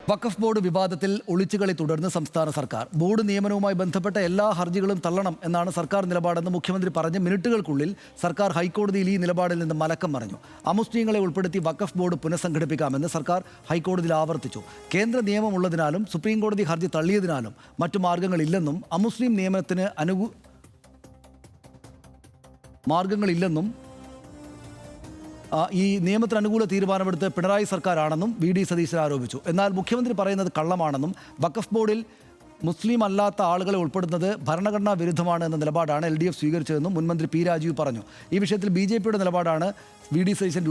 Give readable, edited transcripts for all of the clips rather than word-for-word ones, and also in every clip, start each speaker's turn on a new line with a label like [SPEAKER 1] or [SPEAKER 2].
[SPEAKER 1] വഖഫ് board വിവാദത്തിൽ ഒളിച്ചുകളി തുടർന്ന് സംസ്ഥാന സർക്കാർ. ബോർഡ് നിയമനവുമായി ബന്ധപ്പെട്ട എല്ലാ ഹർജികളും തള്ളണം എന്നാണ് സർക്കാർ നിലപാടെന്ന് മുഖ്യമന്ത്രി പറഞ്ഞ് മിനിറ്റുകൾക്കുള്ളിൽ സർക്കാർ ഹൈക്കോടതിയിൽ ഈ നിലപാടിൽ നിന്ന് മലക്കം മറിഞ്ഞു. അമുസ്ലിങ്ങളെ ഉൾപ്പെടുത്തി വഖഫ് ബോർഡ് പുനഃസംഘടിപ്പിക്കാമെന്ന് സർക്കാർ ഹൈക്കോടതിയിൽ ആവർത്തിച്ചു. കേന്ദ്ര നിയമമുള്ളതിനാലും സുപ്രീംകോടതി ഹർജി തള്ളിയതിനാലും മറ്റു മാർഗങ്ങളില്ലെന്നും അമുസ്ലിം നിയമനത്തിന് മാർഗങ്ങളില്ലെന്നും ഈ നിയമത്തിന് അനുകൂല തീരുമാനമെടുത്ത് പിണറായി സർക്കാരാണെന്നും വി ഡി സതീശൻ ആരോപിച്ചു. എന്നാൽ മുഖ്യമന്ത്രി പറയുന്നത് കള്ളമാണെന്നും വഖഫ് ബോർഡിൽ മുസ്ലിം അല്ലാത്ത ആളുകളെ ഉൾപ്പെടുന്നത് ഭരണഘടനാ വിരുദ്ധമാണ് എന്ന നിലപാടാണ് LDF സ്വീകരിച്ചതെന്നും മുൻമന്ത്രി പി രാജീവ് പറഞ്ഞു. ഈ വിഷയത്തിൽ BJPയുടെ നിലപാടാണ് വി ഡി സതീശൻ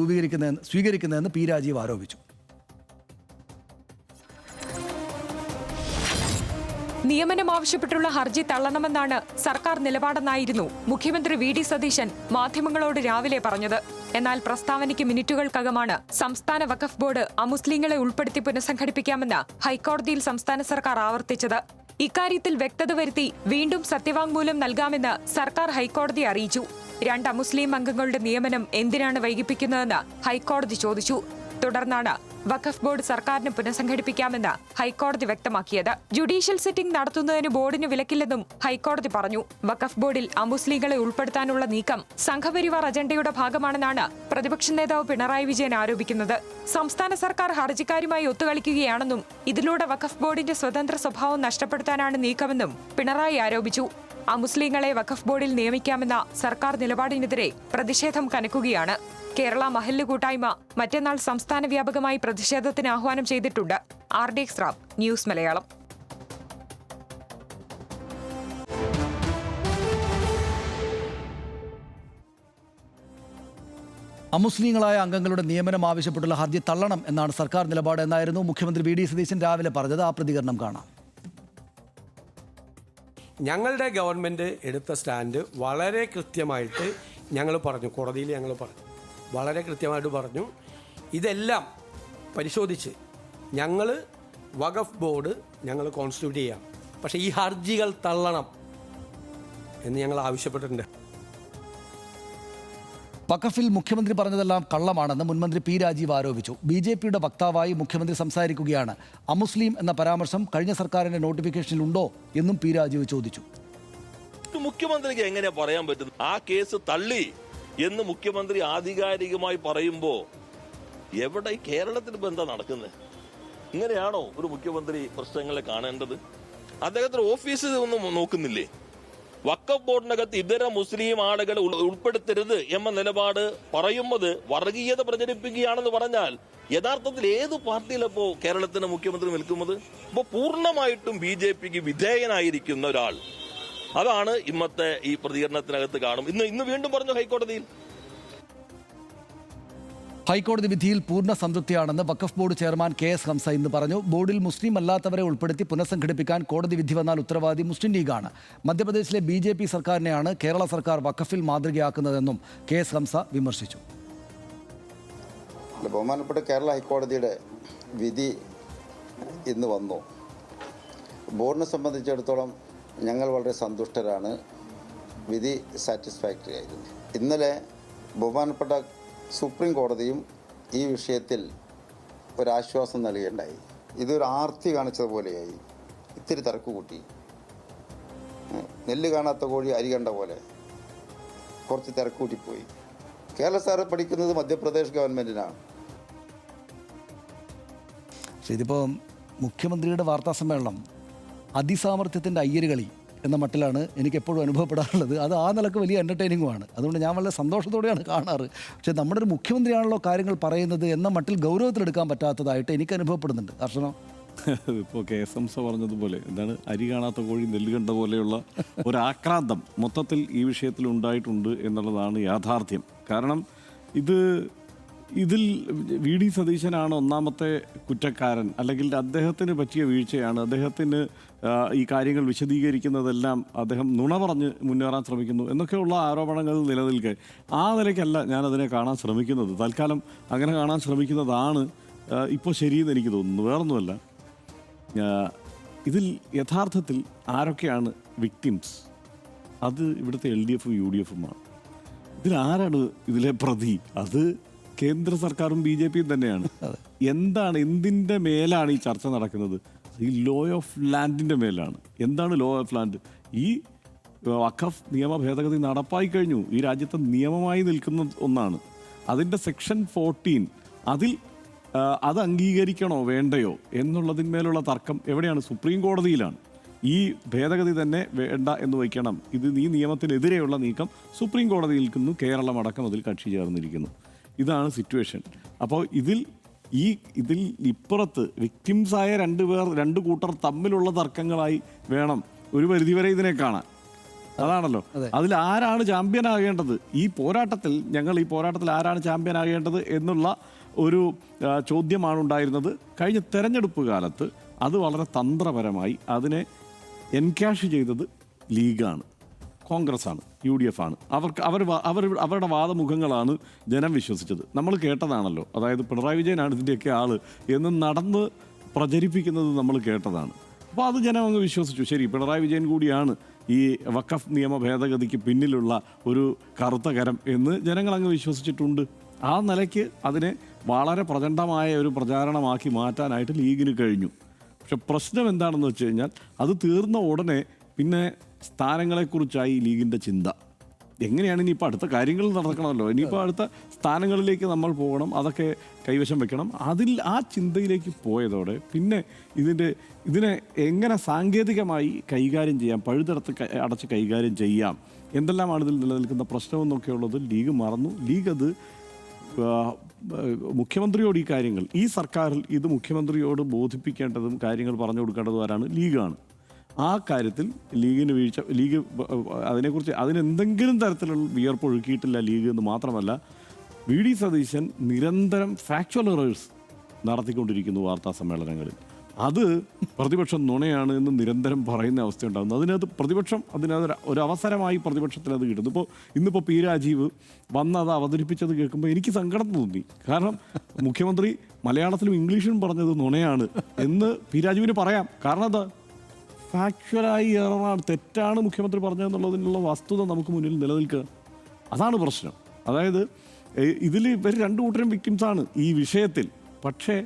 [SPEAKER 1] സ്വീകരിക്കുന്നതെന്ന് പി രാജീവ് ആരോപിച്ചു.
[SPEAKER 2] നിയമനം ആവശ്യപ്പെട്ടുള്ള ഹർജി തള്ളണമെന്നാണ് സർക്കാർ നിലപാടെന്നായിരുന്നു മുഖ്യമന്ത്രി വി ഡി സതീശൻ മാധ്യമങ്ങളോട് രാവിലെ പറഞ്ഞത്. എന്നാൽ പ്രസ്താവനയ്ക്ക് മിനിറ്റുകൾക്കകമാണ് സംസ്ഥാന വഖഫ് ബോർഡ് അമുസ്ലിങ്ങളെ ഉൾപ്പെടുത്തി പുനഃസംഘടിപ്പിക്കാമെന്ന് ഹൈക്കോടതിയിൽ സംസ്ഥാന സർക്കാർ ആവർത്തിച്ചത്. ഇക്കാര്യത്തിൽ വ്യക്തത വരുത്തി വീണ്ടും സത്യവാങ്മൂലം നൽകാമെന്ന് സർക്കാർ ഹൈക്കോടതിയെ അറിയിച്ചു. 2 അമുസ്ലിം അംഗങ്ങളുടെ നിയമനം എന്തിനാണ് വൈകിപ്പിക്കുന്നതെന്ന് ഹൈക്കോടതി ചോദിച്ചു. തുടർന്നാണ് വഖഫ് ബോർഡ് സർക്കാരിന് പുനഃസംഘടിപ്പിക്കാമെന്ന് ഹൈക്കോടതി വ്യക്തമാക്കിയത്. ജുഡീഷ്യൽ സിറ്റിംഗ് നടത്തുന്നതിന് ബോർഡിന് വിലക്കില്ലെന്നും ഹൈക്കോടതി പറഞ്ഞു. വഖഫ് ബോർഡിൽ അമുസ്ലിങ്ങളെ ഉൾപ്പെടുത്താനുള്ള നീക്കം സംഘപരിവാർ അജണ്ടയുടെ ഭാഗമാണെന്നാണ് പ്രതിപക്ഷ നേതാവ് പിണറായി വിജയൻ ആരോപിക്കുന്നത്. സംസ്ഥാന സർക്കാർ ഹർജിക്കാരുമായി ഒത്തുകളിക്കുകയാണെന്നും ഇതിലൂടെ വഖഫ് ബോർഡിന്റെ സ്വതന്ത്ര സ്വഭാവം നഷ്ടപ്പെടുത്താനാണ് നീക്കമെന്നും പിണറായി ആരോപിച്ചു. അമുസ്ലിങ്ങളെ വഖഫ് ബോർഡിൽ നിയമിക്കാമെന്ന സർക്കാർ നിലപാടിനെതിരെ പ്രതിഷേധം കനക്കുകയാണ്. കേരള മഹല്ല് കൂട്ടായ്മ മറ്റന്നാൾ സംസ്ഥാന വ്യാപകമായി പ്രതിഷേധത്തിന് ആഹ്വാനം ചെയ്തിട്ടുണ്ട്. RDX റാബ്, ന്യൂസ് മലയാളം.
[SPEAKER 1] അമുസ്ലിങ്ങളായ അംഗങ്ങളുടെ നിയമനം ആവശ്യപ്പെട്ടുള്ള ഹർജി തള്ളണം എന്നാണ് സർക്കാർ നിലപാട് എന്നായിരുന്നു മുഖ്യമന്ത്രി വി ഡി സതീശൻ രാവിലെ പറഞ്ഞത്. ആ പ്രതികരണം കാണാം.
[SPEAKER 3] ഞങ്ങളുടെ ഗവൺമെൻറ് എടുത്ത സ്റ്റാൻഡ് വളരെ കൃത്യമായിട്ട് ഞങ്ങൾ പറഞ്ഞു, കോടതിയിൽ ഞങ്ങൾ പറഞ്ഞു, വളരെ കൃത്യമായിട്ട് പറഞ്ഞു. ഇതെല്ലാം പരിശോധിച്ച് ഞങ്ങൾ വഖഫ് ബോർഡ് ഞങ്ങൾ കോൺസ്റ്റിറ്റ്യൂട്ട് ചെയ്യാം, പക്ഷേ ഈ ഹർജികൾ തള്ളണം എന്ന് ഞങ്ങൾ ആവശ്യപ്പെട്ടിട്ടുണ്ട്.
[SPEAKER 1] വഖഫിൽ മുഖ്യമന്ത്രി പറഞ്ഞതെല്ലാം കള്ളമാണെന്ന് മുൻമന്ത്രി പി രാജീവ് ആരോപിച്ചു. BJPയുടെ വക്താവായി മുഖ്യമന്ത്രി സംസാരിക്കുകയാണ്. അമുസ്ലിം എന്ന പരാമർശം കഴിഞ്ഞ സർക്കാരിന്റെ നോട്ടിഫിക്കേഷനിൽ ഉണ്ടോ എന്നും പി രാജീവ് ചോദിച്ചു.
[SPEAKER 4] മുഖ്യമന്ത്രിക്ക് എങ്ങനെ പറയാൻ പറ്റും? ആ കേസ് തള്ളി എന്ന് മുഖ്യമന്ത്രി ആധികാരികമായി പറയുമ്പോ എവിടെ കേരളത്തിൽ ഇപ്പൊ എന്താ നടക്കുന്നത്? ഇങ്ങനെയാണോ ഒരു മുഖ്യമന്ത്രി പ്രശ്നങ്ങളെ കാണേണ്ടത്? അദ്ദേഹത്തിന്റെ ഓഫീസിൽ ഒന്നും നോക്കുന്നില്ലേ? വഖഫ് ബോർഡിനകത്ത് ഇതര മുസ്ലിം ആളുകളെ ഉൾപ്പെടുത്തരുത് എന്ന നിലപാട് പറയുന്നത് വർഗീയത പ്രചരിപ്പിക്കുകയാണെന്ന് പറഞ്ഞാൽ യഥാർത്ഥത്തിൽ ഏത് പാർട്ടിയിലപ്പോ കേരളത്തിന്റെ മുഖ്യമന്ത്രി നിൽക്കുന്നത്? ഇപ്പൊ പൂർണ്ണമായിട്ടും BJPക്ക് വിധേയനായിരിക്കുന്ന ഒരാൾ, അതാണ് ഇന്നത്തെ ഈ പ്രതികരണത്തിനകത്ത് കാണും. ഇന്ന് വീണ്ടും പറഞ്ഞു ഹൈക്കോടതിയിൽ.
[SPEAKER 1] ഹൈക്കോടതി വിധിയിൽ പൂർണ്ണ സംതൃപ്തിയാണെന്ന് വഖഫ് ബോർഡ് ചെയർമാൻ KS ഹംസ ഇന്ന് പറഞ്ഞു. ബോർഡിൽ മുസ്ലിം അല്ലാത്തവരെ ഉൾപ്പെടുത്തി പുനഃസംഘടിപ്പിക്കാൻ കോടതി വിധി വന്നാൽ ഉത്തരവാദി മുസ്ലിം ലീഗാണ്. മധ്യപ്രദേശിലെ BJP സർക്കാരിനെയാണ് കേരള സർക്കാർ വഖഫിൽ മാതൃകയാക്കുന്നതെന്നും KS ഹംസ വിമർശിച്ചു.
[SPEAKER 5] ബഹുമാനപ്പെട്ട കേരള ഹൈക്കോടതിയുടെ വിധി ഇന്ന് വന്നു. ബോർഡിനെ സംബന്ധിച്ചിടത്തോളം ഞങ്ങൾ വളരെ സന്തുഷ്ടരാണ്. വിധി സാറ്റിസ്ഫാക്ടറി ആയിരുന്നു. ഇന്നലെ ബഹുമാനപ്പെട്ട സുപ്രീം കോടതിയും ഈ വിഷയത്തിൽ ഒരാശ്വാസം നൽകുകയുണ്ടായി. ഇതൊരു ആർത്തി കാണിച്ചതുപോലെയായി. ഇത്തിരി തിരക്ക് കൂട്ടി. നെല്ല് കാണാത്ത കോഴി അരി കണ്ട പോലെ കുറച്ച് തിരക്ക് കൂട്ടിപ്പോയി. കേരള സാറ് പഠിക്കുന്നത് മധ്യപ്രദേശ് ഗവൺമെൻറ്റിനാണ്.
[SPEAKER 1] ഇതിപ്പോൾ മുഖ്യമന്ത്രിയുടെ വാർത്താ സമ്മേളനം അതിസാമർത്ഥ്യത്തിൻ്റെ അയ്യരുകളി എന്ന മട്ടിലാണ് എനിക്ക് എപ്പോഴും അനുഭവപ്പെടാറുള്ളത്. അത് ആ നിലക്ക് വലിയ എൻ്റർടൈനിങ്ങുമാണ്. അതുകൊണ്ട് ഞാൻ വളരെ സന്തോഷത്തോടെയാണ് കാണാറ്. പക്ഷേ നമ്മുടെ ഒരു മുഖ്യമന്ത്രിയാണല്ലോ കാര്യങ്ങൾ പറയുന്നത് എന്ന മട്ടിൽ ഗൗരവത്തിലെടുക്കാൻ പറ്റാത്തതായിട്ട് എനിക്ക് അനുഭവപ്പെടുന്നുണ്ട്. ഹർഷനോ?
[SPEAKER 6] ഇപ്പോൾ KS ഹംസ പറഞ്ഞതുപോലെ എന്താണ് അരി കാണാത്ത കോഴി നെല്ല് കണ്ട പോലെയുള്ള ഒരാക്രാന്തം മൊത്തത്തിൽ ഈ വിഷയത്തിൽ ഉണ്ടായിട്ടുണ്ട് എന്നുള്ളതാണ് യാഥാർത്ഥ്യം. കാരണം ഇതിൽ വി ഡി സതീശനാണ് ഒന്നാമത്തെ കുറ്റക്കാരൻ, അല്ലെങ്കിൽ അദ്ദേഹത്തിന് പറ്റിയ വീഴ്ചയാണ്. അദ്ദേഹത്തിന് ഈ കാര്യങ്ങൾ വിശദീകരിക്കുന്നതെല്ലാം അദ്ദേഹം നുണ പറഞ്ഞ് മുന്നേറാൻ ശ്രമിക്കുന്നു എന്നൊക്കെയുള്ള ആരോപണങ്ങൾ നിലനിൽക്കെ ആ നിലയ്ക്കല്ല ഞാനതിനെ കാണാൻ ശ്രമിക്കുന്നത്. തൽക്കാലം അങ്ങനെ കാണാൻ ശ്രമിക്കുന്നതാണ് ഇപ്പോൾ ശരിയെന്ന് എനിക്ക് തോന്നുന്നു. വേറൊന്നുമല്ല, യഥാർത്ഥത്തിൽ ആരൊക്കെയാണ് വിക്ടിംസ്? അത് ഇവിടുത്തെ LDF UDF ഇതിലാരാണ് ഇതിലെ പ്രതി? അത് കേന്ദ്ര സർക്കാരും BJP യും തന്നെയാണ്. എന്തിൻ്റെ മേലാണ് ഈ ചർച്ച നടക്കുന്നത്? ഈ ലോ ഓഫ് ലാൻഡിൻ്റെ മേലാണ്. എന്താണ് ലോ ഓഫ് ലാൻഡ്? ഈ വഖഫ് നിയമ ഭേദഗതി നടപ്പായി കഴിഞ്ഞു. ഈ രാജ്യത്തെ നിയമമായി നിൽക്കുന്ന ഒന്നാണ്. അതിൻ്റെ സെക്ഷൻ 14 അതിൽ അത് അംഗീകരിക്കണോ വേണ്ടയോ എന്നുള്ളതിന്മേലുള്ള തർക്കം എവിടെയാണ്? സുപ്രീം കോടതിയിലാണ്. ഈ ഭേദഗതി തന്നെ വേണ്ട എന്ന് വയ്ക്കണം. ഇത് ഈ നിയമത്തിനെതിരെയുള്ള നീക്കം സുപ്രീം കോടതിയിൽ നിൽക്കുന്നു. കേരളമടക്കം അതിൽ കക്ഷി ചേർന്നിരിക്കുന്നു. ഇതാണ് സിറ്റുവേഷൻ. അപ്പോൾ ഇതിൽ ഇപ്പുറത്ത് വിക്ടിംസായ രണ്ട് കൂട്ടർ തമ്മിലുള്ള തർക്കങ്ങളായി വേണം ഒരു പരിധിവരെ ഇതിനെ കാണാൻ. അതാണല്ലോ അതിൽ ആരാണ് ചാമ്പ്യൻ ആകേണ്ടത്? ഈ പോരാട്ടത്തിൽ ആരാണ് ചാമ്പ്യൻ ആകേണ്ടത് എന്നുള്ള ഒരു ചോദ്യമാണ് ഉണ്ടായിരുന്നത്. കഴിഞ്ഞ തെരഞ്ഞെടുപ്പ് കാലത്ത് അത് വളരെ തന്ത്രപരമായി അതിനെ എൻകാഷ് ചെയ്തത് ലീഗാണ്, കോൺഗ്രസ്സാണ്, UDF ആണ്. അവരുടെ വാദമുഖങ്ങളാണ് ജനം വിശ്വസിച്ചത്. നമ്മൾ കേട്ടതാണല്ലോ. അതായത് പിണറായി വിജയനാണ് ഇതിൻ്റെയൊക്കെ ആള് എന്ന് നടന്ന് പ്രചരിപ്പിക്കുന്നത് നമ്മൾ കേട്ടതാണ്. അപ്പോൾ അത് ജനം അങ്ങ് വിശ്വസിച്ചു. ശരി, പിണറായി വിജയൻ കൂടിയാണ് ഈ വഖഫ് നിയമ ഭേദഗതിക്ക് പിന്നിലുള്ള ഒരു കറുത്ത കരം എന്ന് ജനങ്ങളങ്ങ് വിശ്വസിച്ചിട്ടുണ്ട്. ആ നിലയ്ക്ക് അതിനെ വളരെ പ്രചണ്ഡമായ ഒരു പ്രചാരണമാക്കി മാറ്റാനായിട്ട് ലീഗിന് കഴിഞ്ഞു. പക്ഷെ പ്രശ്നം എന്താണെന്ന് വെച്ച് കഴിഞ്ഞാൽ അത് തീർന്ന ഉടനെ പിന്നെ സ്ഥാനങ്ങളെക്കുറിച്ചായി ലീഗിൻ്റെ ചിന്ത. എങ്ങനെയാണ് ഇനിയിപ്പോൾ അടുത്ത കാര്യങ്ങൾ നടക്കണമല്ലോ, ഇനിയിപ്പോൾ അടുത്ത സ്ഥാനങ്ങളിലേക്ക് നമ്മൾ പോകണം, അതൊക്കെ കൈവശം വെക്കണം. ആ ചിന്തയിലേക്ക് പോയതോടെ പിന്നെ ഇതിനെ എങ്ങനെ സാങ്കേതികമായി കൈകാര്യം ചെയ്യാം, പഴുതടത്ത് അടച്ച് കൈകാര്യം ചെയ്യാം, എന്തെല്ലാമാണ് ഇതിൽ നിലനിൽക്കുന്ന പ്രശ്നമെന്നൊക്കെ ഉള്ളത് ലീഗ് മറന്നു. ലീഗ് അത് മുഖ്യമന്ത്രിയോട് ഈ കാര്യങ്ങൾ, ഈ സർക്കാരിൽ ഇത് മുഖ്യമന്ത്രിയോട് ബോധിപ്പിക്കേണ്ടതും കാര്യങ്ങൾ പറഞ്ഞു കൊടുക്കേണ്ടതും ആരാണ്? ലീഗാണ്. ആ കാര്യത്തിൽ ലീഗിന് വീഴ്ച, ലീഗ് അതിനെക്കുറിച്ച് അതിനെന്തെങ്കിലും തരത്തിലുള്ള വിയർപ്പൊഴുക്കിയിട്ടില്ല ലീഗ് എന്ന് മാത്രമല്ല, VD സതീശൻ നിരന്തരം ഫാക്ച്വൽ എറേഴ്സ് നടത്തിക്കൊണ്ടിരിക്കുന്നു വാർത്താ സമ്മേളനങ്ങളിൽ. അത് പ്രതിപക്ഷം നുണയാണ് എന്ന് നിരന്തരം പറയുന്ന അവസ്ഥയുണ്ടാകുന്നു. അതിനകത്ത് ഒരു അവസരമായി പ്രതിപക്ഷത്തിന് അത് കിട്ടുന്നു. ഇന്നിപ്പോൾ P. രാജീവ് വന്നത് അവതരിപ്പിച്ചത് കേൾക്കുമ്പോൾ എനിക്ക് സങ്കടം തോന്നി. കാരണം മുഖ്യമന്ത്രി മലയാളത്തിലും ഇംഗ്ലീഷിലും പറഞ്ഞത് നുണയാണ് എന്ന് P. രാജീവിന് പറയാം. കാരണം അത് ഫാക്ച്വലായി എററാണ്, തെറ്റാണ് മുഖ്യമന്ത്രി പറഞ്ഞതെന്നുള്ളതിനുള്ള വസ്തുത നമുക്ക് മുന്നിൽ നിലനിൽക്കുക. അതാണ് പ്രശ്നം. അതായത് ഇതിൽ ഇവർ രണ്ടു കൂട്ടരും വിക്ടിംസാണ് ഈ വിഷയത്തിൽ. പക്ഷേ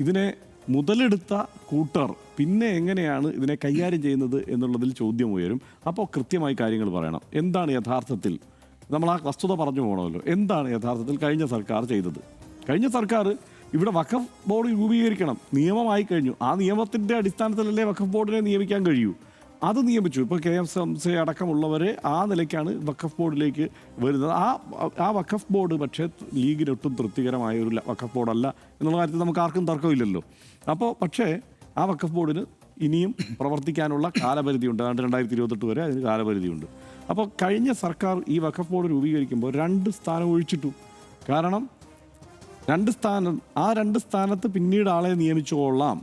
[SPEAKER 6] ഇതിനെ മുതലെടുത്ത കൂട്ടർ പിന്നെ എങ്ങനെയാണ് ഇതിനെ കൈകാര്യം ചെയ്യുന്നത് എന്നുള്ളതിൽ ചോദ്യം ഉയരും. അപ്പോൾ കൃത്യമായി കാര്യങ്ങൾ പറയണം. എന്താണ് യഥാർത്ഥത്തിൽ, നമ്മൾ ആ വസ്തുത പറഞ്ഞു പോകണമല്ലോ, എന്താണ് യഥാർത്ഥത്തിൽ കഴിഞ്ഞ സർക്കാർ ചെയ്തത്? കഴിഞ്ഞ സർക്കാർ ഇവിടെ വഖഫ് ബോർഡ് രൂപീകരിക്കണം, നിയമമായി കഴിഞ്ഞു. ആ നിയമത്തിൻ്റെ അടിസ്ഥാനത്തിലല്ലേ വഖഫ് ബോർഡിനെ നിയമിക്കാൻ കഴിയൂ. അത് നിയമിച്ചു. ഇപ്പോൾ KFMC അടക്കമുള്ളവരെ ആ നിലയ്ക്കാണ് വഖഫ് ബോർഡിലേക്ക് വരുന്നത്. ആ വഖഫ് ബോർഡ് പക്ഷേ ലീഗിന് ഒട്ടും തൃപ്തികരമായ ഒരു വഖഫ് ബോർഡല്ല എന്നുള്ള കാര്യത്തിൽ നമുക്ക് ആർക്കും തർക്കമില്ലല്ലോ. പക്ഷേ ആ വഖഫ് ബോർഡിന് ഇനിയും പ്രവർത്തിക്കാനുള്ള കാലപരിധിയുണ്ട്. 2028 വരെ അതിന് കാലപരിധിയുണ്ട്. അപ്പോൾ കഴിഞ്ഞ സർക്കാർ ഈ വഖഫ് ബോർഡ് രൂപീകരിക്കുമ്പോൾ 2 സ്ഥാനം ഒഴിച്ചിട്ടു. കാരണം 2 സ്ഥാനത്ത് പിന്നീട് ആളെ നിയമിച്ചു കൊള്ളാം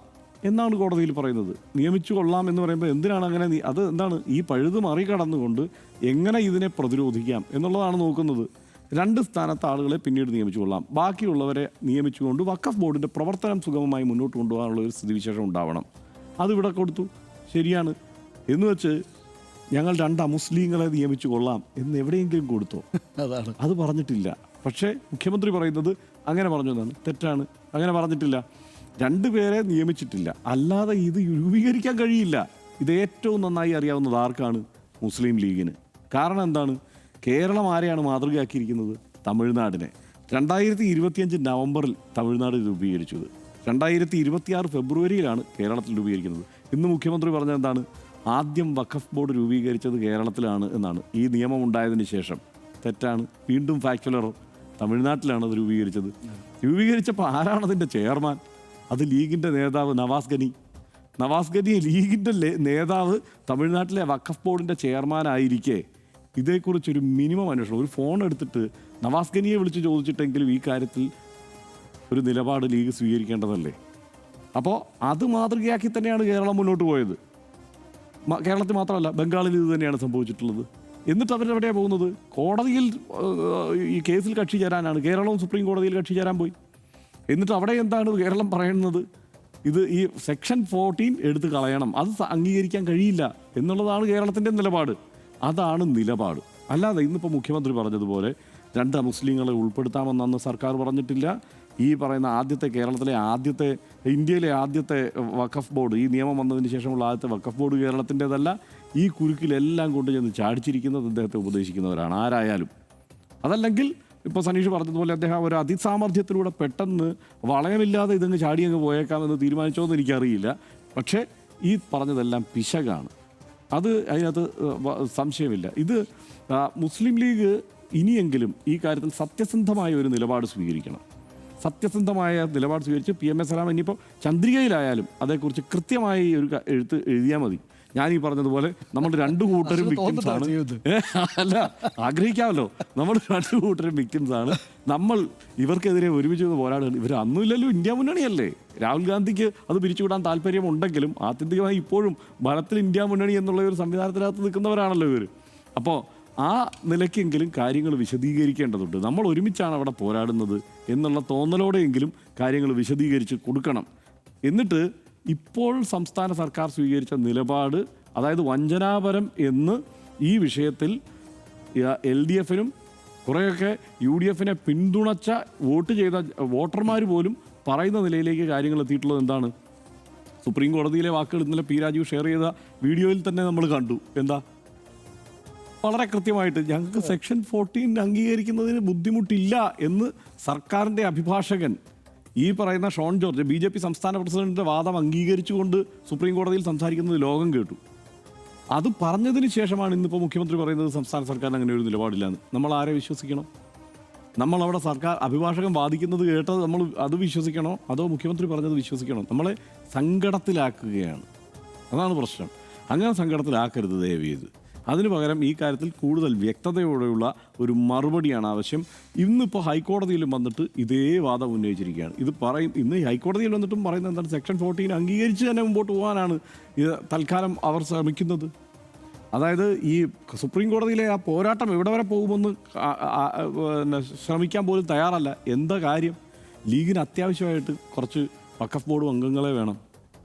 [SPEAKER 6] എന്നാണ് കോടതിയിൽ പറയുന്നത്. നിയമിച്ചു കൊള്ളാം എന്ന് പറയുമ്പോൾ എന്തിനാണ് അങ്ങനെ? അത് എന്താണ്? ഈ പഴുത് മറികടന്നുകൊണ്ട് എങ്ങനെ ഇതിനെ പ്രതിരോധിക്കാം എന്നുള്ളതാണ് നോക്കുന്നത്. 2 സ്ഥാനത്ത് ആളുകളെ പിന്നീട് നിയമിച്ചു കൊള്ളാം, ബാക്കിയുള്ളവരെ നിയമിച്ചുകൊണ്ട് വഖഫ് ബോർഡിൻ്റെ പ്രവർത്തനം സുഗമമായി മുന്നോട്ട് കൊണ്ടുപോകാനുള്ള ഒരു സ്ഥിതിവിശേഷം ഉണ്ടാവണം. അതിവിടെ കൊടുത്തു. ശരിയാണ് എന്ന് വെച്ച് ഞങ്ങൾ 2 അമുസ്ലിങ്ങളെ നിയമിച്ചു കൊള്ളാം എന്ന് എവിടെയെങ്കിലും കൊടുത്തോ? അത് പറഞ്ഞിട്ടില്ല. പക്ഷേ മുഖ്യമന്ത്രി പറയുന്നത് അങ്ങനെ പറഞ്ഞു എന്നാണ്. തെറ്റാണ്, അങ്ങനെ പറഞ്ഞിട്ടില്ല. 2 പേരെ നിയമിച്ചിട്ടില്ല. അല്ലാതെ ഇത് രൂപീകരിക്കാൻ കഴിയില്ല. ഇത് ഏറ്റവും നന്നായി അറിയാവുന്നത് ആർക്കാണ്? മുസ്ലിം ലീഗിന്. കാരണം എന്താണ്? കേരളം ആരെയാണ് മാതൃകയാക്കിയിരിക്കുന്നത്? തമിഴ്നാടിനെ. 2025 നവംബറിൽ തമിഴ്നാട് രൂപീകരിച്ചത്. 2026 ഫെബ്രുവരിയിലാണ് കേരളത്തിൽ രൂപീകരിക്കുന്നത്. ഇന്ന് മുഖ്യമന്ത്രി പറഞ്ഞത് എന്താണ്? ആദ്യം വഖഫ് ബോർഡ് രൂപീകരിച്ചത് കേരളത്തിലാണ് എന്നാണ് ഈ നിയമം ഉണ്ടായതിന് ശേഷം. തെറ്റാണ്. വീണ്ടും ഫാക്ച്വൽ എറർ. തമിഴ്നാട്ടിലാണ് അത് രൂപീകരിച്ചത്. രൂപീകരിച്ചപ്പോൾ ആരാണ് അതിൻ്റെ ചെയർമാൻ? അത് ലീഗിൻ്റെ നേതാവ് നവാസ് ഗനി ലീഗിൻ്റെ നേതാവ് തമിഴ്നാട്ടിലെ വഖഫ് ബോർഡിൻ്റെ ചെയർമാനായിരിക്കെ ഇതേക്കുറിച്ചൊരു മിനിമം അന്വേഷണം, ഒരു ഫോൺ എടുത്തിട്ട് നവാസ് ഗനിയെ വിളിച്ച് ചോദിച്ചിട്ടെങ്കിലും ഈ കാര്യത്തിൽ ഒരു നിലപാട് ലീഗ് സ്വീകരിക്കേണ്ടതല്ലേ? അപ്പോൾ അത് മാതൃകയാക്കി തന്നെയാണ് കേരളം മുന്നോട്ട് പോയത്. കേരളത്തിൽ മാത്രമല്ല, ബംഗാളിൽ ഇത് തന്നെയാണ് സംഭവിച്ചിട്ടുള്ളത്. എന്നിട്ട് അവരെവിടെയാണ് പോകുന്നത്? കോടതിയിൽ ഈ കേസിൽ കക്ഷി ചേരാനാണ്. കേരളവും സുപ്രീം കോടതിയിൽ കക്ഷി ചേരാൻ പോയി. എന്നിട്ട് അവിടെ എന്താണ് കേരളം പറയുന്നത്? ഈ സെക്ഷൻ 14 എടുത്ത് കളയണം, അത് അംഗീകരിക്കാൻ കഴിയില്ല എന്നുള്ളതാണ് കേരളത്തിൻ്റെ നിലപാട്. അതാണ് നിലപാട്. അല്ലാതെ ഇന്നിപ്പോൾ മുഖ്യമന്ത്രി പറഞ്ഞതുപോലെ 2 മുസ്ലിങ്ങളെ ഉൾപ്പെടുത്താമെന്ന് അന്ന് സർക്കാർ പറഞ്ഞിട്ടില്ല. ഈ പറയുന്ന ഇന്ത്യയിലെ ആദ്യത്തെ വഖഫ് ബോർഡ്, ഈ നിയമം വന്നതിന് ശേഷമുള്ള ആദ്യത്തെ വഖഫ് ബോർഡ് കേരളത്തിൻ്റെതല്ല. ഈ കുരുക്കിലെല്ലാം കൊണ്ട് ചെന്ന് ചാടിച്ചിരിക്കുന്നത് അദ്ദേഹത്തെ ഉപദേശിക്കുന്നവരാണ് ആരായാലും. അതല്ലെങ്കിൽ ഇപ്പോൾ സനീഷ് പറഞ്ഞതുപോലെ അദ്ദേഹം ഒരു അതിസാമർഥ്യത്തിലൂടെ പെട്ടെന്ന് വളയമില്ലാതെ ഇതങ്ങ് ചാടി അങ്ങ് പോയേക്കാമെന്ന് തീരുമാനിച്ചോന്ന് എനിക്കറിയില്ല. പക്ഷേ ഈ പറഞ്ഞതെല്ലാം പിശകാണ്, അത് അതിനകത്ത് സംശയമില്ല. ഇത് മുസ്ലിം ലീഗ് ഇനിയെങ്കിലും ഈ കാര്യത്തിൽ സത്യസന്ധമായ ഒരു നിലപാട് സ്വീകരിക്കണം. സത്യസന്ധമായ നിലപാട് സ്വീകരിച്ച് PMA സലാം ഇനിയിപ്പോൾ ചന്ദ്രികയിലായാലും അതേക്കുറിച്ച് കൃത്യമായി ഒരു എഴുത്ത് എഴുതിയാൽ മതി. ഞാനീ പറഞ്ഞതുപോലെ നമ്മൾ 2 കൂട്ടരും വിക്ടിംസ് ആണ്. അല്ല, ആഗ്രഹിക്കാമല്ലോ, നമ്മൾ 2 കൂട്ടരും വിക്ടിംസ് ആണ്. നമ്മൾ ഇവർക്കെതിരെ ഒരുമിച്ച് പോരാടുകയാണ്. ഇവർ അന്നുമില്ലല്ലോ, ഇന്ത്യ മുന്നണിയല്ലേ. രാഹുൽ ഗാന്ധിക്ക് അത് പിരിച്ചുവിടാൻ താല്പര്യമുണ്ടെങ്കിലും ആത്യന്തികമായി ഇപ്പോഴും ഫലത്തിൽ ഇന്ത്യ മുന്നണി എന്നുള്ള ഒരു സംവിധാനത്തിനകത്ത് നിൽക്കുന്നവരാണല്ലോ ഇവർ. അപ്പോൾ ആ നിലയ്ക്കെങ്കിലും കാര്യങ്ങൾ വിശദീകരിക്കേണ്ടതുണ്ട്. നമ്മൾ ഒരുമിച്ചാണ് അവിടെ പോരാടുന്നത് എന്നുള്ള തോന്നലോടെയെങ്കിലും കാര്യങ്ങൾ വിശദീകരിച്ച് കൊടുക്കണം. എന്നിട്ട് ഇപ്പോൾ സംസ്ഥാന സർക്കാർ സ്വീകരിച്ച നിലപാട്, അതായത് വഞ്ചനാപരം എന്ന് ഈ വിഷയത്തിൽ LDFനും കുറേയൊക്കെ UDFനെ പിന്തുണച്ച വോട്ട് ചെയ്ത വോട്ടർമാർ പോലും പറയുന്ന നിലയിലേക്ക് കാര്യങ്ങൾ എത്തിയിട്ടുള്ളത് എന്താണ്? സുപ്രീം കോടതിയിലെ വാക്കുകൾ ഇന്നലെ P. രാജീവ് ഷെയർ ചെയ്ത വീഡിയോയിൽ തന്നെ നമ്മൾ കണ്ടു. എന്താ? വളരെ കൃത്യമായിട്ട് ഞങ്ങൾക്ക് സെക്ഷൻ 14 അംഗീകരിക്കുന്നതിന് ബുദ്ധിമുട്ടില്ല എന്ന് സർക്കാരിൻ്റെ അഭിഭാഷകൻ ഈ പറയുന്ന ഷോൺ ജോർജ്, BJP സംസ്ഥാന പ്രസിഡന്റിൻ്റെ വാദം അംഗീകരിച്ചുകൊണ്ട് സുപ്രീം കോടതിയിൽ സംസാരിക്കുന്നത് ലോകം കേട്ടു. അത് പറഞ്ഞതിന് ശേഷമാണ് ഇന്നിപ്പോൾ മുഖ്യമന്ത്രി പറയുന്നത് സംസ്ഥാന സർക്കാരിന് അങ്ങനെ ഒരു നിലപാടില്ലാന്ന്. നമ്മൾ ആരെ വിശ്വസിക്കണം? നമ്മളവിടെ സർക്കാർ അഭിഭാഷകൻ വാദിക്കുന്നത് കേട്ടത് നമ്മൾ അത് വിശ്വസിക്കണോ അതോ മുഖ്യമന്ത്രി പറഞ്ഞത് വിശ്വസിക്കണോ? നമ്മളെ സങ്കടത്തിലാക്കുകയാണ്, അതാണ് പ്രശ്നം. അങ്ങനെ സങ്കടത്തിലാക്കരുത് ദയവ് ചെയ്ത്. അതിനു പകരം ഈ കാര്യത്തിൽ കൂടുതൽ വ്യക്തതയോടെയുള്ള ഒരു മറുപടിയാണ് ആവശ്യം. ഇന്നിപ്പോൾ ഹൈക്കോടതിയിലും വന്നിട്ട് ഇതേ വാദം ഉന്നയിച്ചിരിക്കുകയാണ്. ഇത് പറയും, ഇന്ന് ഹൈക്കോടതിയിൽ വന്നിട്ടും പറയുന്നത് എന്താണ്? സെക്ഷൻ 14 അംഗീകരിച്ച് തന്നെ മുമ്പോട്ട് പോകാനാണ് ഇത് തൽക്കാലം അവർ ശ്രമിക്കുന്നത്. അതായത് ഈ സുപ്രീം കോടതിയിലെ ആ പോരാട്ടം എവിടെ വരെ പോകുമെന്ന് ശ്രമിക്കാൻ പോലും തയ്യാറല്ല. എന്താ കാര്യം? ലീഗിന് അത്യാവശ്യമായിട്ട് കുറച്ച് വഖഫ് ബോർഡ് അംഗങ്ങളെ വേണം.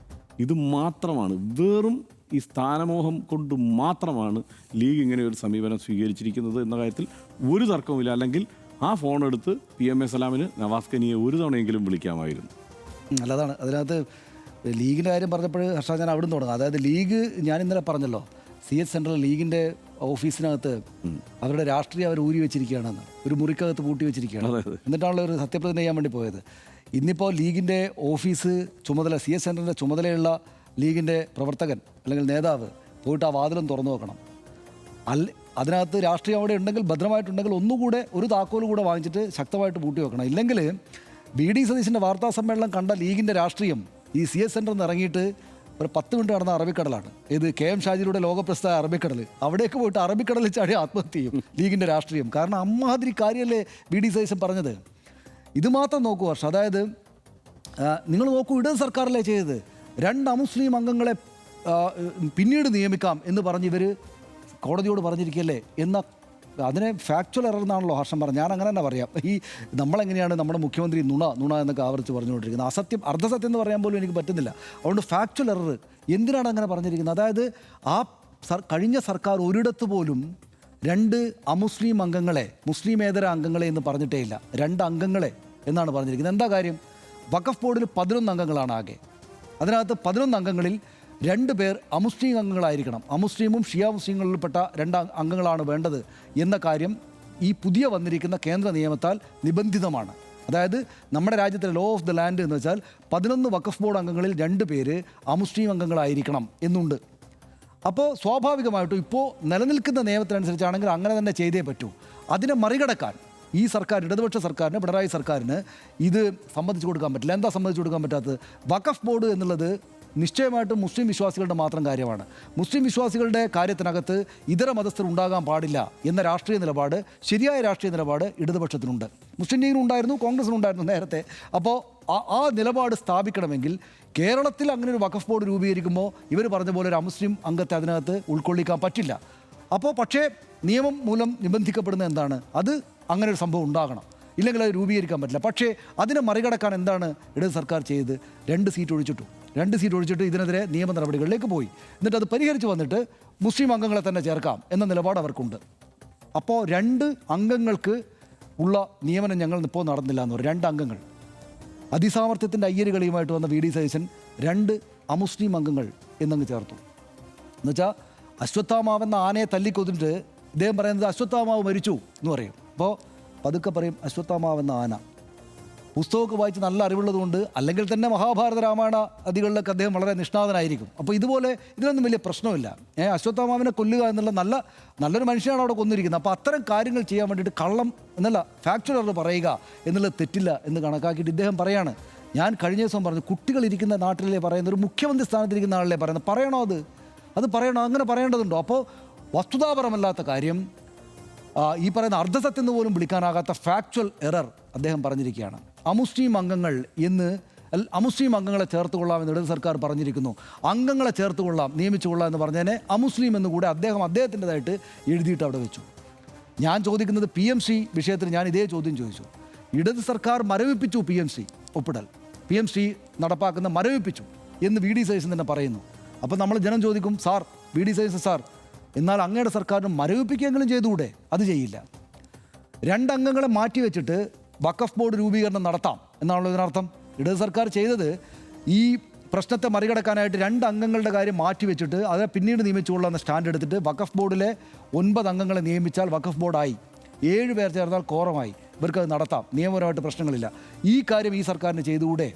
[SPEAKER 6] ഇത് മാത്രമാണ്, വെറും ഈ സ്ഥാനമോഹം കൊണ്ട് മാത്രമാണ് ലീഗ് ഇങ്ങനെ ഒരു സമീപനം സ്വീകരിച്ചിരിക്കുന്നത് എന്ന കാര്യത്തിൽ ഒരു തർക്കവുമില്ല. അല്ലെങ്കിൽ ആ ഫോൺ എടുത്ത് PMA സലാമിന് നവാസ് ഖനിയെ ഒരു തവണയെങ്കിലും വിളിക്കാമായിരുന്നു.
[SPEAKER 1] അല്ലതാണ് അതിനകത്ത് ലീഗിൻ്റെ കാര്യം പറഞ്ഞപ്പോൾ ഹർഷ ഞാൻ അവിടുന്ന് തുടങ്ങാം. അതായത് ലീഗ്, ഞാൻ ഇന്നലെ പറഞ്ഞല്ലോ, CS സെൻട്രൽ ലീഗിൻ്റെ ഓഫീസിനകത്ത് അവരുടെ രാഷ്ട്രീയം അവർ ഊരി വെച്ചിരിക്കുകയാണെന്ന്, ഒരു മുറിക്കകത്ത് പൂട്ടി വെച്ചിരിക്കുകയാണ്. എന്നിട്ടാണല്ലോ ഒരു സത്യപ്രതിജ്ഞ ചെയ്യാൻ വേണ്ടി പോയത്. ഇന്നിപ്പോൾ ലീഗിൻ്റെ ഓഫീസ് ചുമതല, CS സെൻട്രലിൻ്റെ ചുമതലയുള്ള ലീഗിൻ്റെ പ്രവർത്തകൻ അല്ലെങ്കിൽ നേതാവ് പോയിട്ട് ആ വാതിലും തുറന്നു നോക്കണം. അതിനകത്ത് രാഷ്ട്രീയം അവിടെ ഉണ്ടെങ്കിൽ, ഭദ്രമായിട്ടുണ്ടെങ്കിൽ ഒന്നുകൂടെ ഒരു താക്കോൽ കൂടെ വാങ്ങിച്ചിട്ട് ശക്തമായിട്ട് പൂട്ടി വെക്കണം. ഇല്ലെങ്കിൽ BD സതീശൻ്റെ വാർത്താ സമ്മേളനം കണ്ട ലീഗിൻ്റെ രാഷ്ട്രീയം ഈ CS സെൻറ്ററിൽ നിന്ന് ഇറങ്ങിയിട്ട് ഒരു 10 മിനിറ്റ് നടന്ന അറബിക്കടലാണ്. ഇത് KM ഷാജിയുടെ ലോകപ്രസിദ്ധ അറബിക്കടൽ. അവിടേക്ക് പോയിട്ട് അറബിക്കടലിൽ ചാടി ആത്മഹത്യ ചെയ്യും ലീഗിൻ്റെ രാഷ്ട്രീയം. കാരണം അമ്മാതിരി കാര്യമല്ലേ BD സതീശൻ പറഞ്ഞത്. ഇത് മാത്രം നോക്കൂ ഹർഷ, അതായത് നിങ്ങൾ നോക്കൂ, ഇടത് സർക്കാരിലെ ചെയ്തത് 2 അമുസ്ലിം അംഗങ്ങളെ പിന്നീട് നിയമിക്കാം എന്ന് പറഞ്ഞ് ഇവർ കോടതിയോട് പറഞ്ഞിരിക്കുകയല്ലേ എന്ന അതിനെ ഫാക്ച്വൽ എറർ എന്നാണല്ലോ ഹർഷം പറഞ്ഞത്. ഞാൻ അങ്ങനെ തന്നെ പറയാം. ഈ നമ്മളെങ്ങനെയാണ് നമ്മുടെ മുഖ്യമന്ത്രി നുണ എന്നൊക്കെ ആവർത്തിച്ച് പറഞ്ഞുകൊണ്ടിരിക്കുന്നത്. അസത്യം, അർദ്ധസത്യം എന്ന് പറയാൻ പോലും എനിക്ക് പറ്റുന്നില്ല. അതുകൊണ്ട് ഫാക്ച്വൽ എറർ എന്തിനാണ് അങ്ങനെ പറഞ്ഞിരിക്കുന്നത്? അതായത് ആ കഴിഞ്ഞ സർക്കാർ ഒരിടത്ത് പോലും 2 അമുസ്ലിം അംഗങ്ങളെ, മുസ്ലിമേതര അംഗങ്ങളെ എന്ന് പറഞ്ഞിട്ടേ ഇല്ല. 2 അംഗങ്ങളെ എന്നാണ് പറഞ്ഞിരിക്കുന്നത്. എന്താ കാര്യം? വഖഫ് ബോർഡിൽ 11 അംഗങ്ങളാണ് ആകെ. അതിനകത്ത് 11 അംഗങ്ങളിൽ 2 പേർ അമുസ്ലിം അംഗങ്ങളായിരിക്കണം. അമുസ്ലിമും ഷിയ മുസ്ലിങ്ങളിൽപ്പെട്ട 2 അംഗങ്ങളാണ് വേണ്ടത് എന്ന കാര്യം ഈ പുതിയ വന്നിരിക്കുന്ന കേന്ദ്ര നിയമത്താൽ നിബന്ധിതമാണ്. അതായത് നമ്മുടെ രാജ്യത്തെ ലോ ഓഫ് ദ ലാൻഡ് എന്ന് വെച്ചാൽ 11 വഖഫ് ബോർഡ് അംഗങ്ങളിൽ 2 പേര് അമുസ്ലിം അംഗങ്ങളായിരിക്കണം എന്നുണ്ട്. അപ്പോൾ സ്വാഭാവികമായിട്ടും ഇപ്പോൾ നിലനിൽക്കുന്ന നിയമത്തിനനുസരിച്ചാണെങ്കിൽ അങ്ങനെ തന്നെ ചെയ്തേ പറ്റൂ. അതിനെ മറികടക്കാൻ ഈ സർക്കാർ, ഇടതുപക്ഷ സർക്കാരിന്, പിണറായി സർക്കാരിന് ഇത് സമ്മതിച്ചു കൊടുക്കാൻ പറ്റില്ല. എന്താ സമ്മതിച്ചു കൊടുക്കാൻ പറ്റാത്തത്? വഖഫ് ബോർഡ് എന്നുള്ളത് നിശ്ചയമായിട്ടും മുസ്ലിം വിശ്വാസികളുടെ മാത്രം കാര്യമാണ്. മുസ്ലിം വിശ്വാസികളുടെ കാര്യത്തിനകത്ത് ഇതര മതസ്ഥർ ഉണ്ടാകാൻ പാടില്ല എന്ന രാഷ്ട്രീയ നിലപാട്, ശരിയായ രാഷ്ട്രീയ നിലപാട് ഇടതുപക്ഷത്തിനുണ്ട്. മുസ്ലിം ലീഗിനുണ്ടായിരുന്നു, കോൺഗ്രസിനുണ്ടായിരുന്നു നേരത്തെ. അപ്പോൾ ആ നിലപാട് സ്ഥാപിക്കണമെങ്കിൽ കേരളത്തിൽ അങ്ങനെ ഒരു വഖഫ് ബോർഡ് രൂപീകരിക്കുമ്പോൾ ഇവർ പറഞ്ഞ പോലെ ഒരു അമുസ്ലിം അംഗത്തെ അതിനകത്ത് ഉൾക്കൊള്ളിക്കാൻ പറ്റില്ല. അപ്പോൾ പക്ഷേ നിയമം മൂലം നിബന്ധിക്കപ്പെടുന്ന എന്താണ്? അത് അങ്ങനെ ഒരു സംഭവം ഉണ്ടാകണം, ഇല്ലെങ്കിൽ അത് രൂപീകരിക്കാൻ പറ്റില്ല. പക്ഷേ അതിനെ മറികടക്കാൻ എന്താണ് ഇടത് സർക്കാർ ചെയ്തത്? 2 സീറ്റ് ഒഴിച്ചിട്ട് ഇതിനെതിരെ നിയമ നടപടികളിലേക്ക് പോയി. എന്നിട്ട് അത് പരിഹരിച്ച് വന്നിട്ട് മുസ്ലിം അംഗങ്ങളെ തന്നെ ചേർക്കാം എന്ന നിലപാട് അവർക്കുണ്ട്. അപ്പോൾ 2 അംഗങ്ങൾക്ക് ഉള്ള നിയമനം ഞങ്ങൾ ഇപ്പോൾ നടന്നില്ല എന്ന് പറയും. 2 അംഗങ്ങൾ അതിസാമർത്ഥ്യത്തിൻ്റെ അയ്യരുകളിയുമായിട്ട് വന്ന വി ഡി സതീശൻ 2 അമുസ്ലിം അംഗങ്ങൾ എന്നങ്ങ് ചേർത്തു. എന്നുവെച്ചാൽ അശ്വത്ഥാമാവെന്ന ആനയെ തല്ലിക്കൊതിട്ട് ഇദ്ദേഹം പറയുന്നത് അശ്വത്ഥാമാവ് മരിച്ചു എന്ന് പറയും. അപ്പോൾ പതുക്കെ പറയും അശ്വത്ഥാമാവെന്ന ആന. പുസ്തകമൊക്കെ വായിച്ച് നല്ല അറിവുള്ളതുകൊണ്ട്, അല്ലെങ്കിൽ തന്നെ മഹാഭാരത രാമായണ അതികളിലൊക്കെ അദ്ദേഹം വളരെ നിഷ്ണാതനായിരിക്കും. അപ്പോൾ ഇതുപോലെ ഇതിനൊന്നും വലിയ പ്രശ്നമില്ല. അശ്വത്ഥാമാവിനെ കൊല്ലുക എന്നുള്ള നല്ലൊരു മനുഷ്യനാണ് അവിടെ കൊന്നിരിക്കുന്നത്. അപ്പോൾ അത്തരം കാര്യങ്ങൾ ചെയ്യാൻ വേണ്ടിയിട്ട് കള്ളം എന്നല്ല ഫാക്ച്വൽ പറയുക എന്നുള്ളത് തെറ്റില്ല എന്ന് കണക്കാക്കിയിട്ട് ഇദ്ദേഹം പറയാണ്. ഞാൻ കഴിഞ്ഞ ദിവസം പറഞ്ഞു, കുട്ടികളിരിക്കുന്ന നാട്ടിലെ പറയുന്ന ഒരു മുഖ്യമന്ത്രി സ്ഥാനത്തിരിക്കുന്ന ആളിലെ പറയുന്നത് പറയണോ? അത് പറയണോ? അങ്ങനെ പറയേണ്ടതുണ്ടോ? അപ്പോൾ വസ്തുതാപരമല്ലാത്ത കാര്യം, ഈ പറയുന്ന അർദ്ധസത്യം എന്ന് പോലും വിളിക്കാനാകാത്ത ഫാക്ച്വൽ എറർ അദ്ദേഹം പറഞ്ഞിരിക്കുകയാണ്. അമുസ്ലിം അംഗങ്ങൾ എന്ന് അമുസ്ലിം അംഗങ്ങളെ ചേർത്തുകൊള്ളാം എന്ന് ഇടത് സർക്കാർ പറഞ്ഞിരിക്കുന്നു. അംഗങ്ങളെ ചേർത്തുകൊള്ളാം, നിയമിച്ചുകൊള്ളാം എന്ന് പറഞ്ഞതിനെ അമുസ്ലിം എന്നുകൂടെ അദ്ദേഹത്തിൻ്റെതായിട്ട് എഴുതിയിട്ട് അവിടെ വെച്ചു. ഞാൻ ചോദിക്കുന്നത് PMC വിഷയത്തിൽ ഞാൻ ഇതേ ചോദ്യം ചോദിച്ചു. ഇടത് സർക്കാർ മരവിപ്പിച്ചു PMC ഒപ്പിടൽ, PMC നടപ്പാക്കുന്ന മരവിപ്പിച്ചു എന്ന് വി ഡി സതീശൻ തന്നെ പറയുന്നു. അപ്പോൾ നമ്മൾ ജനം ചോദിക്കും, sir V D Satheesan sir, എന്നാൽ അങ്ങയുടെ സർക്കാരിന് മരവിപ്പിക്കുകയെങ്കിലും ചെയ്തുകൂടെ? അത് ചെയ്യില്ല. 2 അംഗങ്ങളെ മാറ്റിവെച്ചിട്ട് വഖഫ് ബോർഡ് രൂപീകരണം നടത്താം എന്നാണല്ലോ ഇതിനർത്ഥം. ഇടത് സർക്കാർ ചെയ്തത് ഈ പ്രശ്നത്തെ മറികടക്കാനായിട്ട് 2 അംഗങ്ങളുടെ കാര്യം മാറ്റിവെച്ചിട്ട് അത് പിന്നീട് നിയമിച്ചുകൊള്ളുന്ന സ്റ്റാൻഡ് എടുത്തിട്ട് വഖഫ് ബോർഡിലെ 9 അംഗങ്ങളെ നിയമിച്ചാൽ വഖഫ് ബോർഡായി, 7 പേർ ചേർന്നാൽ കോറമായി, ഇവർക്കത് നടത്താം, നിയമപരമായിട്ട് പ്രശ്നങ്ങളില്ല. ഈ കാര്യം ഈ സർക്കാരിന് ചെയ്തുകൂടെ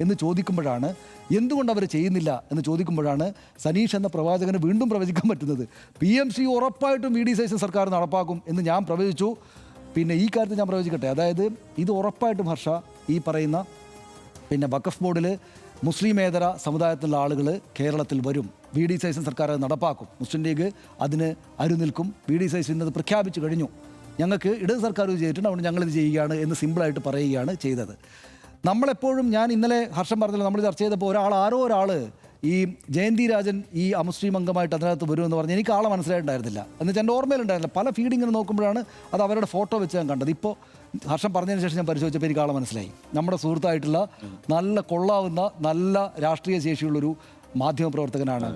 [SPEAKER 1] എന്ന് ചോദിക്കുമ്പോഴാണ്, എന്തുകൊണ്ട് അവർ ചെയ്യുന്നില്ല എന്ന് ചോദിക്കുമ്പോഴാണ് സനീഷ് എന്ന പ്രവാചകന് വീണ്ടും പ്രവചിക്കാൻ പറ്റുന്നത്. PMC ഉറപ്പായിട്ടും വി ഡി സതീശൻ സർക്കാർ നടപ്പാക്കും എന്ന് ഞാൻ പ്രവചിച്ചു. പിന്നെ ഈ കാര്യത്തിൽ ഞാൻ പ്രവചിക്കട്ടെ, അതായത് ഇത് ഉറപ്പായിട്ടും ഹർഷ ഈ പറയുന്ന വഖഫ് ബോർഡിൽ മുസ്ലിമേതര സമുദായത്തിലുള്ള ആളുകൾ കേരളത്തിൽ വരും. വി ഡി സതീശൻ സർക്കാർ അത് നടപ്പാക്കും. മുസ്ലിം ലീഗ് അതിന് അരുനിൽക്കും. വി ഡി സതീശൻ അത് പ്രഖ്യാപിച്ചു കഴിഞ്ഞു. ഞങ്ങൾക്ക് ഇടത് സർക്കാർ ഇത് ചെയ്തിട്ടുണ്ട്, അതുകൊണ്ട് ഞങ്ങളിത് ചെയ്യുകയാണ് എന്ന് സിമ്പിളായിട്ട് പറയുകയാണ് ചെയ്തത്. നമ്മളെപ്പോഴും, ഞാൻ ഇന്നലെ ഹർഷം പറഞ്ഞില്ല, നമ്മൾ ചർച്ച ചെയ്തപ്പോൾ ഒരാൾ ഈ ജയന്തി രാജൻ ഈ അമുസ്ലിം അംഗമായിട്ട് അതിനകത്ത് വരുമെന്ന് പറഞ്ഞ് എനിക്ക് ആളെ മനസ്സിലായിട്ടുണ്ടായിരുന്നില്ല. എന്നുവെച്ചാൽ എൻ്റെ ഓർമ്മയിലുണ്ടായിരുന്നില്ല. പല ഫീഡിങ്ങിന് നോക്കുമ്പോഴാണ് അത് അവരുടെ ഫോട്ടോ വെച്ച് ഞാൻ കണ്ടത്. ഇപ്പോൾ ഹർഷം പറഞ്ഞതിന് ശേഷം ഞാൻ പരിശോധിച്ചപ്പോൾ എനിക്ക് ആളെ മനസ്സിലായി. നമ്മുടെ സുഹൃത്തായിട്ടുള്ള നല്ല കൊള്ളാവുന്ന നല്ല രാഷ്ട്രീയ ശേഷിയുള്ളൊരു മാധ്യമപ്രവർത്തകനാണ്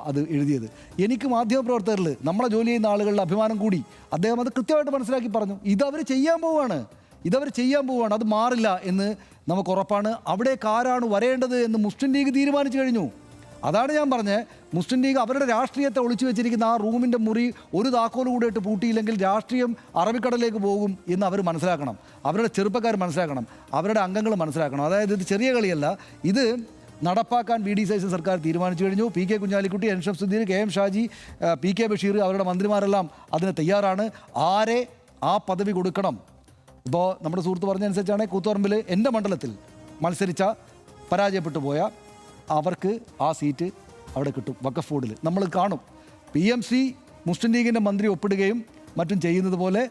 [SPEAKER 1] അത് എഴുതിയത്. എനിക്ക് മാധ്യമപ്രവർത്തകരിൽ നമ്മളെ ജോലി ചെയ്യുന്ന ആളുകളുടെ അഭിമാനം കൂടി അദ്ദേഹം അത് കൃത്യമായിട്ട് മനസ്സിലാക്കി പറഞ്ഞു. ഇതവർ ചെയ്യാൻ പോവുകയാണ്, അത് മാറില്ല എന്ന് നമുക്ക് ഉറപ്പാണ്. അവിടേക്ക് ആരാണ് വരേണ്ടത് എന്ന് മുസ്ലിം ലീഗ് തീരുമാനിച്ചു കഴിഞ്ഞു. അതാണ് ഞാൻ പറഞ്ഞത്, മുസ്ലിം ലീഗ് അവരുടെ രാഷ്ട്രീയത്തെ ഒളിച്ചു വെച്ചിരിക്കുന്ന ആ റൂമിൻ്റെ മുറി ഒരു താക്കോൽ കൂടെ ഇട്ട് പൂട്ടിയില്ലെങ്കിൽ രാഷ്ട്രീയം അറബിക്കടലിലേക്ക് പോകും എന്ന് അവർ മനസ്സിലാക്കണം. അവരുടെ ചെറുപ്പക്കാർ മനസ്സിലാക്കണം, അവരുടെ അംഗങ്ങൾ മനസ്സിലാക്കണം. അതായത് ഇത് ചെറിയ കളിയല്ല, ഇത് നടപ്പാക്കാൻ വി ഡി സതീശൻ സർക്കാർ തീരുമാനിച്ചു കഴിഞ്ഞു. PK Kunhalikutty, N Shamsuddin, KM Shaji, PK Basheer, അവരുടെ മന്ത്രിമാരെല്ലാം അതിന് തയ്യാറാണ്. ആരെ ആ പദവി കൊടുക്കണം? ഇപ്പോൾ നമ്മുടെ സുഹൃത്ത് പറഞ്ഞതനുസരിച്ചാണ് കൂത്തുപറമ്പിൽ എൻ്റെ മണ്ഡലത്തിൽ മത്സരിച്ച പരാജയപ്പെട്ടു പോയ അവർക്ക് ആ സീറ്റ് അവിടെ കിട്ടും വഖഫ് ബോർഡിൽ. നമ്മൾ കാണും PMC മുസ്ലിം ലീഗിൻ്റെ മന്ത്രി ഒപ്പിടുകയും മറ്റും ചെയ്യുന്നത് പോലെ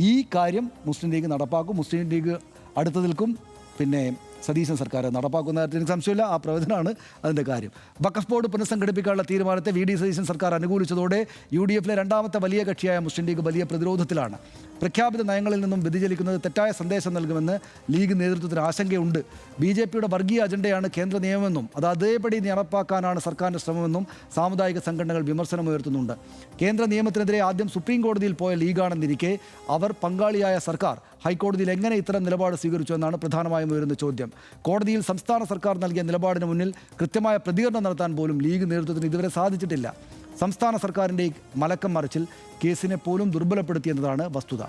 [SPEAKER 1] ഈ കാര്യം മുസ്ലിം ലീഗ് നടപ്പാക്കും. മുസ്ലിം ലീഗ് അടുത്ത് നിൽക്കും. പിന്നെ സതീശൻ സർക്കാർ നടപ്പാക്കുന്ന കാര്യത്തിൽ എനിക്ക് സംശയമില്ല. ആ പ്രവചനമാണ് അതിൻ്റെ കാര്യം. വഖഫ് ബോർഡ് പുനഃസംഘടിപ്പിക്കാനുള്ള തീരുമാനത്തെ വി ഡി സതീശൻ സർക്കാർ അനുകൂലിച്ചതോടെ UDF-ലെ 2ാമത്തെ വലിയ കക്ഷിയായ മുസ്ലിം ലീഗ് വലിയ പ്രതിരോധത്തിലാണ്. പ്രഖ്യാപിത നയങ്ങളിൽ നിന്നും വ്യതിചലിക്കുന്നത് തെറ്റായ സന്ദേശം നൽകുമെന്ന് ലീഗ് നേതൃത്വത്തിന് ആശങ്കയുണ്ട്. BJPയുടെ വർഗീയ അജണ്ടയാണ് കേന്ദ്ര നിയമമെന്നും അത് അതേപടി നടപ്പാക്കാനാണ് സർക്കാരിൻ്റെ ശ്രമമെന്നും സാമുദായിക സംഘടനകൾ വിമർശനമുയർത്തുന്നുണ്ട്. കേന്ദ്ര നിയമത്തിനെതിരെ ആദ്യം സുപ്രീം കോടതിയിൽ പോയ ലീഗാണെന്നിരിക്കെ അവർ പങ്കാളിയായ സർക്കാർ ഹൈക്കോടതിയിൽ എങ്ങനെ ഇത്തരം നിലപാട് സ്വീകരിച്ചു എന്നാണ് പ്രധാനമായും ഉയരുന്ന ചോദ്യം. കോടതിയിൽ സംസ്ഥാന സർക്കാർ നൽകിയ നിലപാടിന് മുന്നിൽ കൃത്യമായ പ്രതികരണം നടത്താൻ പോലും ലീഗ് നേതൃത്വത്തിന് ഇതുവരെ സാധിച്ചിട്ടില്ല. സംസ്ഥാന സർക്കാരിൻ്റെ മലക്കം മറിച്ചിൽ കേസിനെ പോലും ദുർബലപ്പെടുത്തിയെന്നതാണ് വസ്തുത.